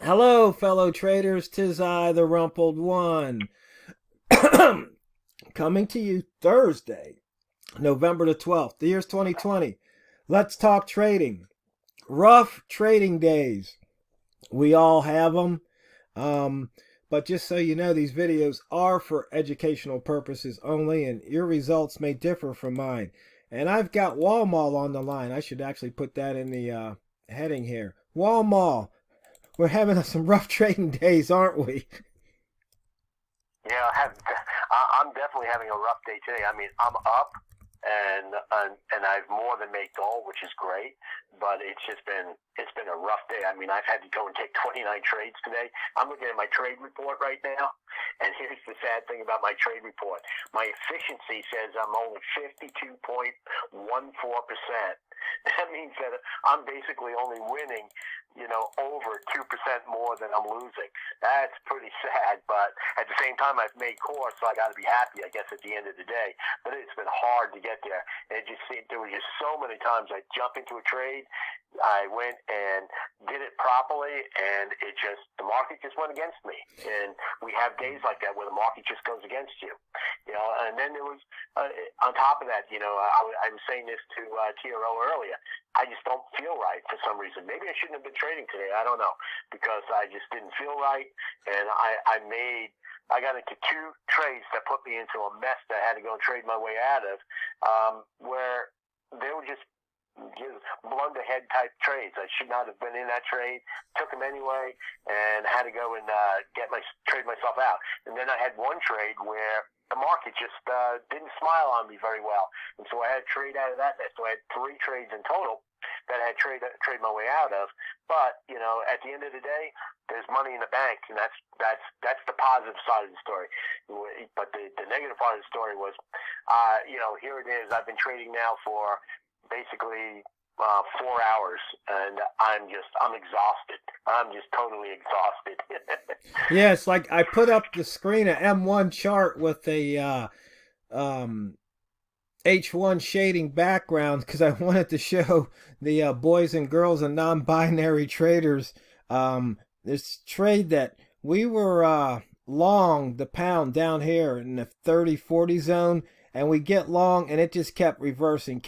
Hello, fellow traders. 'Tis I, the Rumpled One, coming to you Thursday, November the 12th. The year's 2020. Let's talk trading. Rough trading days. We all have them. But just so you know, these videos are for educational purposes only, and your results may differ from mine. And I've got Walmal on the line. I should actually put that in the heading here. Walmal, we're having some rough trading days, aren't we? Yeah, I'm definitely having a rough day today. I mean, I'm up and I've more than made goal, which is great. But it's been a rough day. I mean, I've had to go and take 29 trades today. I'm looking at my trade report right now, and here's the sad thing about my trade report. My efficiency says I'm only 52.14%. That means that I'm basically only winning, over 2% more than I'm losing. That's pretty sad, but at the same time, I've made core, so I got to be happy, I guess, at the end of the day. But it's been hard to get there. And there were just so many times I jump into a trade, I went and did it properly, and the market just went against me. And we have days like that where the market just goes against you, And then there was, on top of that, I was saying this to TRO earlier. I just don't feel right for some reason. Maybe I shouldn't have been trading today. I don't know, because I just didn't feel right, and I got into two trades that put me into a mess that I had to go and trade my way out of, where they were just blunderhead type trades. I should not have been in that trade. Took them anyway, and had to go and trade myself out. And then I had one trade where the market just didn't smile on me very well, and so I had to trade out of that mess. So I had three trades in total that I had trade my way out of. But at the end of the day, there's money in the bank, and that's the positive side of the story. But the negative part of the story was, here it is. I've been trading now for basically 4 hours, and I'm exhausted. I'm just totally exhausted. Yeah, it's like I put up the screen a M1 chart with a H1 shading background because I wanted to show the boys and girls and non-binary traders this trade that we were long the pound down here in the 30-40 zone, and we get long and it just kept reversing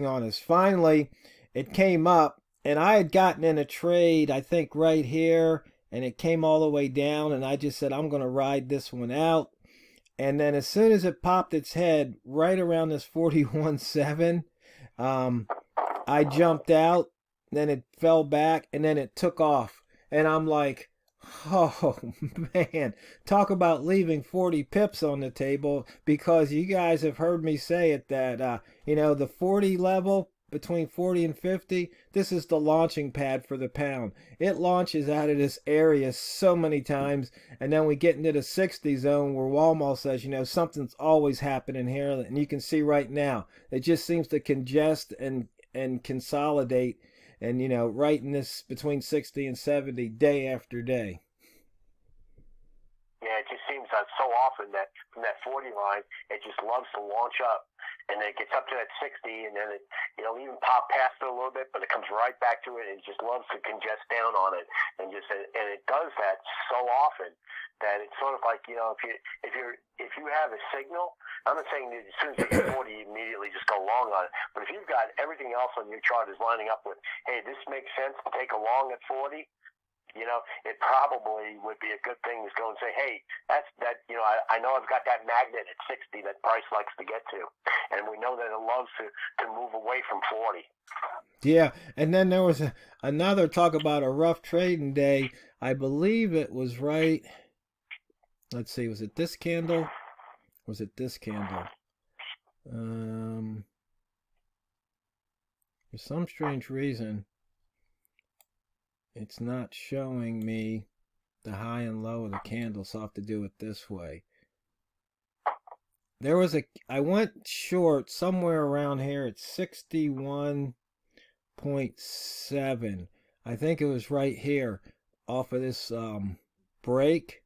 on us. Finally, it came up, and I had gotten in a trade, I think right here, and it came all the way down, and I just said, I'm going to ride this one out. And then as soon as it popped its head right around this 41.7, I jumped out, then it fell back, and then it took off. And I'm like, oh man, talk about leaving 40 pips on the table, because you guys have heard me say it that the 40 level, between 40 and 50, this is the launching pad for the pound. It launches out of this area so many times, and then we get into the 60 zone where Walmal says, something's always happening here, and you can see right now it just seems to congest and consolidate, and right in this between 60 and 70 day after day. Yeah, it just seems that so often that from that 40 line, it just loves to launch up, and then it gets up to that 60, and then it even pop past it a little bit, but it comes right back to it, and it just loves to congest down on it, and it does that so often that it's sort of like, if you have a signal, I'm not saying that as soon as you hit 40, you immediately just go long on it, but if you've got everything else on your chart is lining up with, hey, this makes sense to take a long at 40, it probably would be a good thing to go and say, hey, I know I've got that magnet at 60 that price likes to get to, and we know that it loves to move away from 40. Yeah, and then there was another talk about a rough trading day. I believe it was right. Let's see, was it this candle? Was it this candle? For some strange reason, it's not showing me the high and low of the candle, so I'll have to do it this way. I went short somewhere around here at 61.7. I think it was right here off of this break.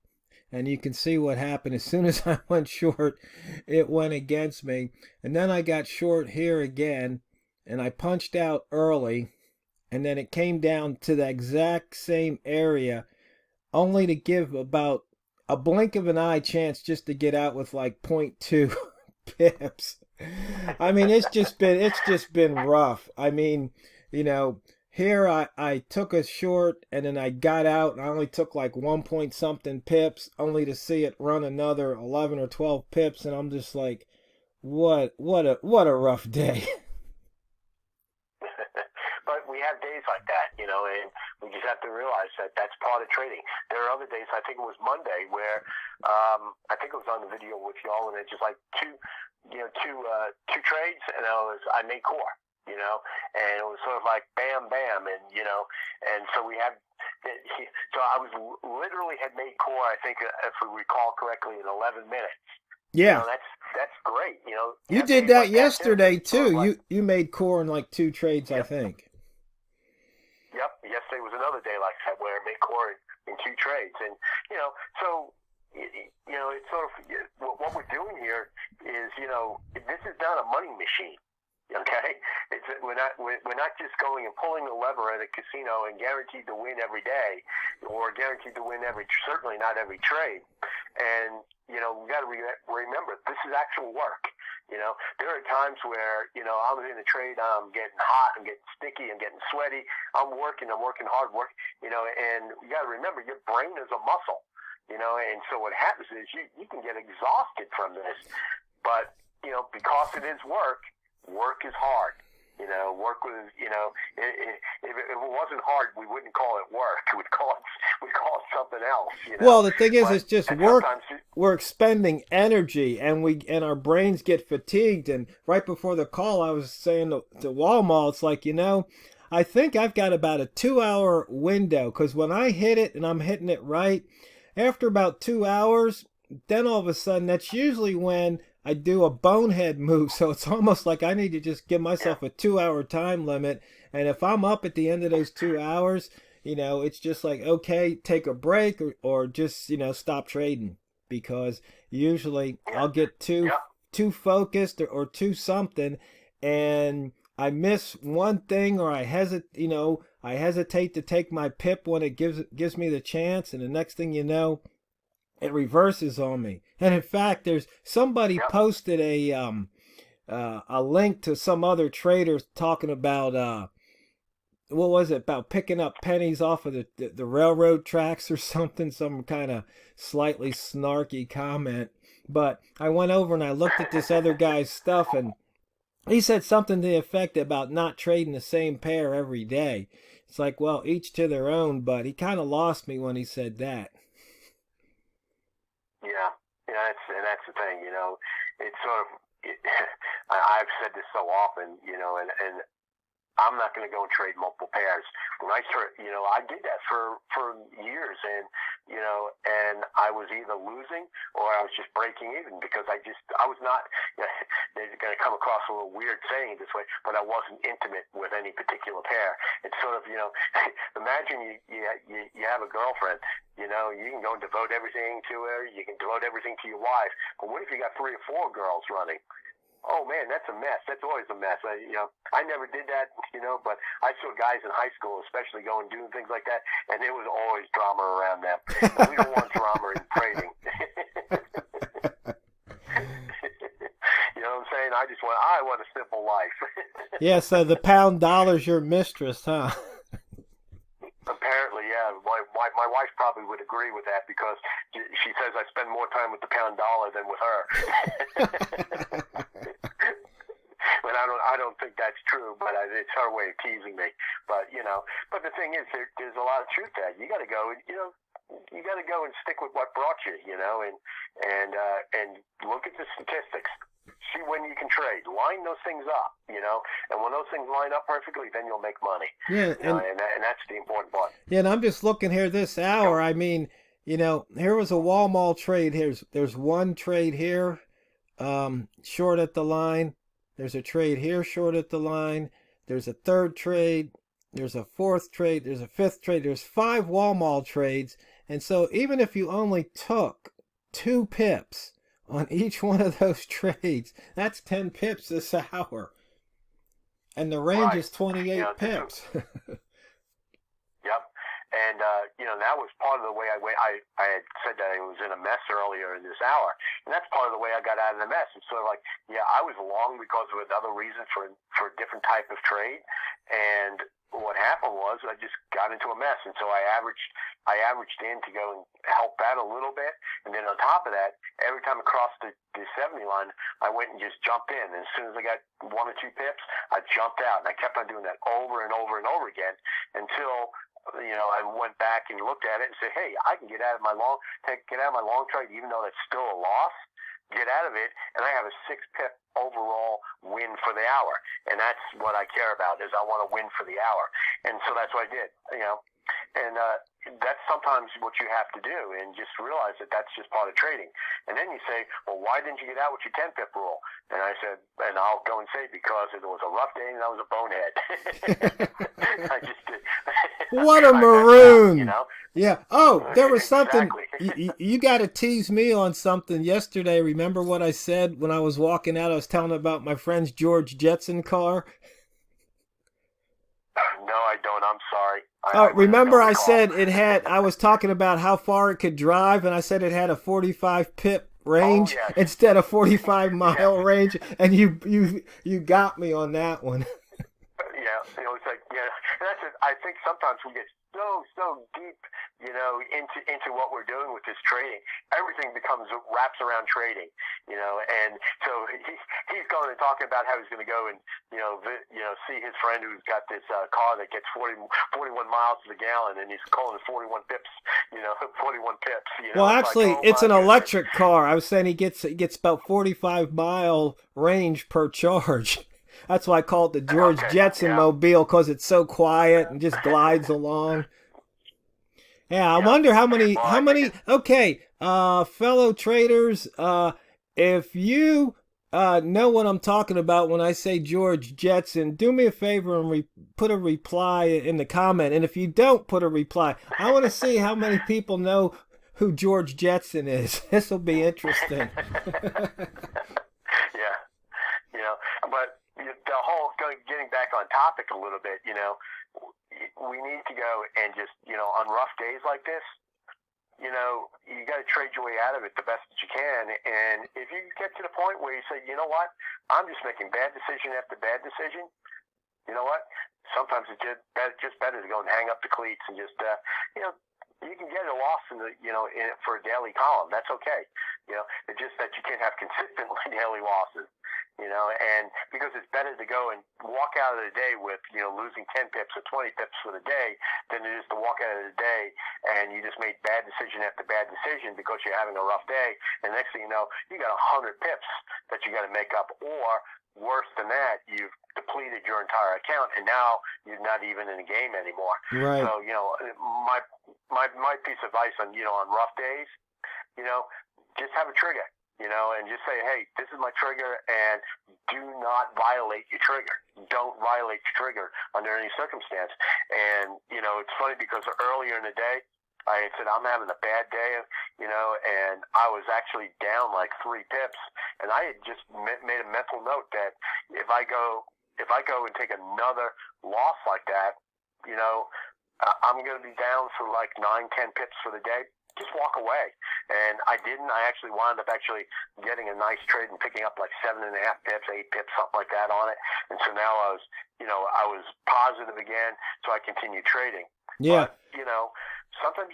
And you can see what happened. As soon as I went short, it went against me. And then I got short here again, and I punched out early. and then it came down to the exact same area, only to give about a blink of an eye chance just to get out with like .2 pips. I mean, it's just been rough. I mean, you know, here I took a short and then I got out and I only took like 1 point something pips, only to see it run another 11 or 12 pips, and I'm just like, what a rough day. But we have days like that, you know, and we just have to realize that that's part of trading. There are other days, I think it was Monday, where I think it was on the video with y'all, and it's just like two trades, and I made core, you know, and it was sort of like bam, bam, and you know, and so we have. So I was literally had made core, I think, if we recall correctly, in 11 minutes. Yeah. You know, that's great. You know, You did that like yesterday that too. too. You made core in like 2 trades, Yep. I think. Yep. Yesterday was another day like that where I made core in 2 trades, and you know, so you know, it's sort of what we're doing here is, you know, this is not a money machine. Okay, we're not just going and pulling the lever at a casino and guaranteed to win every day, or guaranteed to win certainly not every trade. And you know, we got to remember this is actual work. You know, there are times where, you know, I'm in a trade, I'm getting hot, I'm getting sticky, I'm getting sweaty, I'm working hard work. You know, and you got to remember your brain is a muscle. You know, and so what happens is you can get exhausted from this, but you know, because it is work is hard. You know, work was, you know, if it wasn't hard, we wouldn't call it work. We'd call it something else. You know? Well, the thing is, But it's just and work. sometimes We're expending energy, and our brains get fatigued. And right before the call, I was saying to Walmal, it's like, you know, I think I've got about a 2-hour window, because when I hit it and I'm hitting it right, after about 2 hours, then all of a sudden, that's usually when I do a bonehead move. So it's almost like I need to just give myself a 2-hour time limit. And if I'm up at the end of those 2 hours, you know, it's just like, okay, take a break, or just, you know, stop trading, because usually I'll get too focused or too something, and I miss one thing, or I hesitate to take my pip when it gives me the chance, and the next thing you know, it reverses on me. And in fact, there's somebody posted a link to some other trader talking about what was it, about picking up pennies off of the railroad tracks or something, some kind of slightly snarky comment. But I went over and I looked at this other guy's stuff, and he said something to the effect about not trading the same pair every day. It's like, well, each to their own, but he kind of lost me when he said that. Yeah, that's the thing, you know. It's sort of, I've said this so often, you know, and I'm not going to go and trade multiple pairs. When I started, you know, I did that for years, and you know, and I was either losing or I was just breaking even, because I was not. You know, they're going to come across a little weird saying it this way, but I wasn't intimate with any particular pair. It's sort of, you know, imagine you have a girlfriend. You know, you can go and devote everything to her. You can devote everything to your wife. But what if you got 3 or 4 girls running? Oh man, that's a mess. That's always a mess. I never did that, you know, but I saw guys in high school, especially, going doing things like that, and there was always drama around them. And we don't want drama in trading. You know what I'm saying? I want a simple life. Yeah. So the pound dollar's your mistress, huh? Apparently, yeah. My wife probably would agree with that, because she says I spend more time with the pound dollar than with her. But I don't think that's true. But it's her way of teasing me. But you know, but the thing is, there's a lot of truth to that. You got to go, you know, you got to go and stick with what brought you, you know, and look at the statistics. See when you can trade. Line those things up, you know, and when those things line up perfectly, then you'll make money. Yeah, and that's the important part. Yeah, and I'm just looking here this hour. I mean, you know, here was a Walmal trade. There's one trade here, short at the line. There's a trade here, short at the line. There's a third trade. There's a fourth trade. There's a fifth trade. There's 5 Walmal trades. And so even if you only took 2 pips on each one of those trades, that's 10 pips this hour. And the range Right. is 28 This pips. Yep. And, that was part of the way I went. I had said that I was in a mess earlier in this hour. And that's part of the way I got out of the mess. It's sort of like, I was long because of another reason for a different type of trade. And what happened was I just got into a mess. And so I averaged in to go and help out a little bit. And then on top of that, every time I crossed the 70 line, I went and just jumped in. And as soon as I got 1 or 2 pips, I jumped out. And I kept on doing that over and over and over again until I went back and looked at it and said, hey, I can get out of my long trade, even though that's still a loss, get out of it, and I have a 6-pip overall win for the hour. And that's what I care about, is I want to win for the hour. And so that's what I did, And that's sometimes what you have to do, and just realize that that's just part of trading. And then you say, well, why didn't you get out with your 10-pip rule? And I said, and I'll go and say, because it was a rough day and I was a bonehead. I just did. What a maroon! Out, Yeah. Oh, there was something. Exactly. You got to tease me on something yesterday. Remember what I said when I was walking out? I was telling about my friend's George Jetson car. No, I don't. I'm sorry. Remember I said it had, I was talking about how far it could drive, and I said it had a 45 pip range instead of 45 mile range, and you got me on that one. It's like, that's it. I think sometimes we get so deep, into what we're doing with this trading. Everything wraps around trading, and so he's going and talking about how he's going to go and, see his friend who's got this car that gets 41 miles to the gallon, and he's calling it 41 pips, 41 pips. Well, actually, it's an electric car. I was saying he gets about 45 mile range per charge. That's why I call it the George Jetson Mobile, because it's so quiet and just glides along. Yeah, I wonder how many. Okay, fellow traders, if you know what I'm talking about when I say George Jetson, do me a favor and put a reply in the comment. And if you don't put a reply, I want to see how many people know who George Jetson is. This will be interesting. But the whole getting back on topic a little bit, we need to go and just, on rough days like this, you got to trade your way out of it the best that you can. And if you get to the point where you say, you know what, I'm just making bad decision after bad decision, you know what, sometimes it's just better to go and hang up the cleats and just, you can get a loss for a daily column. That's okay. It's just that you can't have consistent daily losses. And because it's better to go and walk out of the day with, losing 10 pips or 20 pips for the day than it is to walk out of the day and you just made bad decision after bad decision because you're having a rough day. And next thing you know, you got 100 pips that you got to make up, or worse than that, you've depleted your entire account and now you're not even in the game anymore. Right. So, my piece of advice on, on rough days, just have a trigger. And just say, hey, this is my trigger, and do not violate your trigger. Don't violate your trigger under any circumstance. And, it's funny because earlier in the day, I had said, I'm having a bad day, and I was actually down like 3 pips. And I had just made a mental note that if I go and take another loss like that, I'm going to be down for like 9-10 pips for the day. Just walk away. And I didn't. I actually wound up getting a nice trade and picking up like 7.5 pips, 8 pips, something like that on it. And so now I was positive again. So I continued trading. Yeah. But, sometimes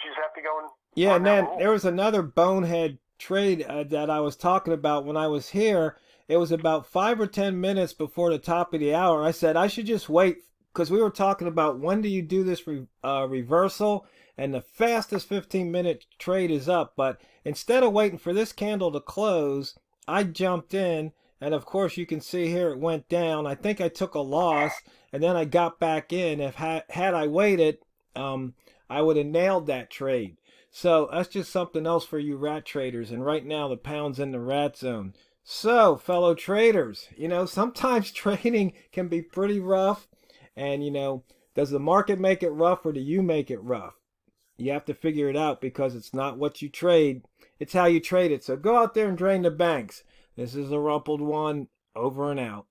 you just have to go and. Yeah, and then there was another bonehead trade that I was talking about when I was here. It was about 5 or 10 minutes before the top of the hour. I said I should just wait, because we were talking about when do you do this reversal. And the fastest 15-minute trade is up. But instead of waiting for this candle to close, I jumped in. And of course, you can see here it went down. I think I took a loss. And then I got back in. If had I waited, I would have nailed that trade. So that's just something else for you rat traders. And right now, the pound's in the rat zone. So, fellow traders, sometimes trading can be pretty rough. And, does the market make it rough or do you make it rough? You have to figure it out, because it's not what you trade, it's how you trade it. So go out there and drain the banks. This is TheRumpledOne, over and out.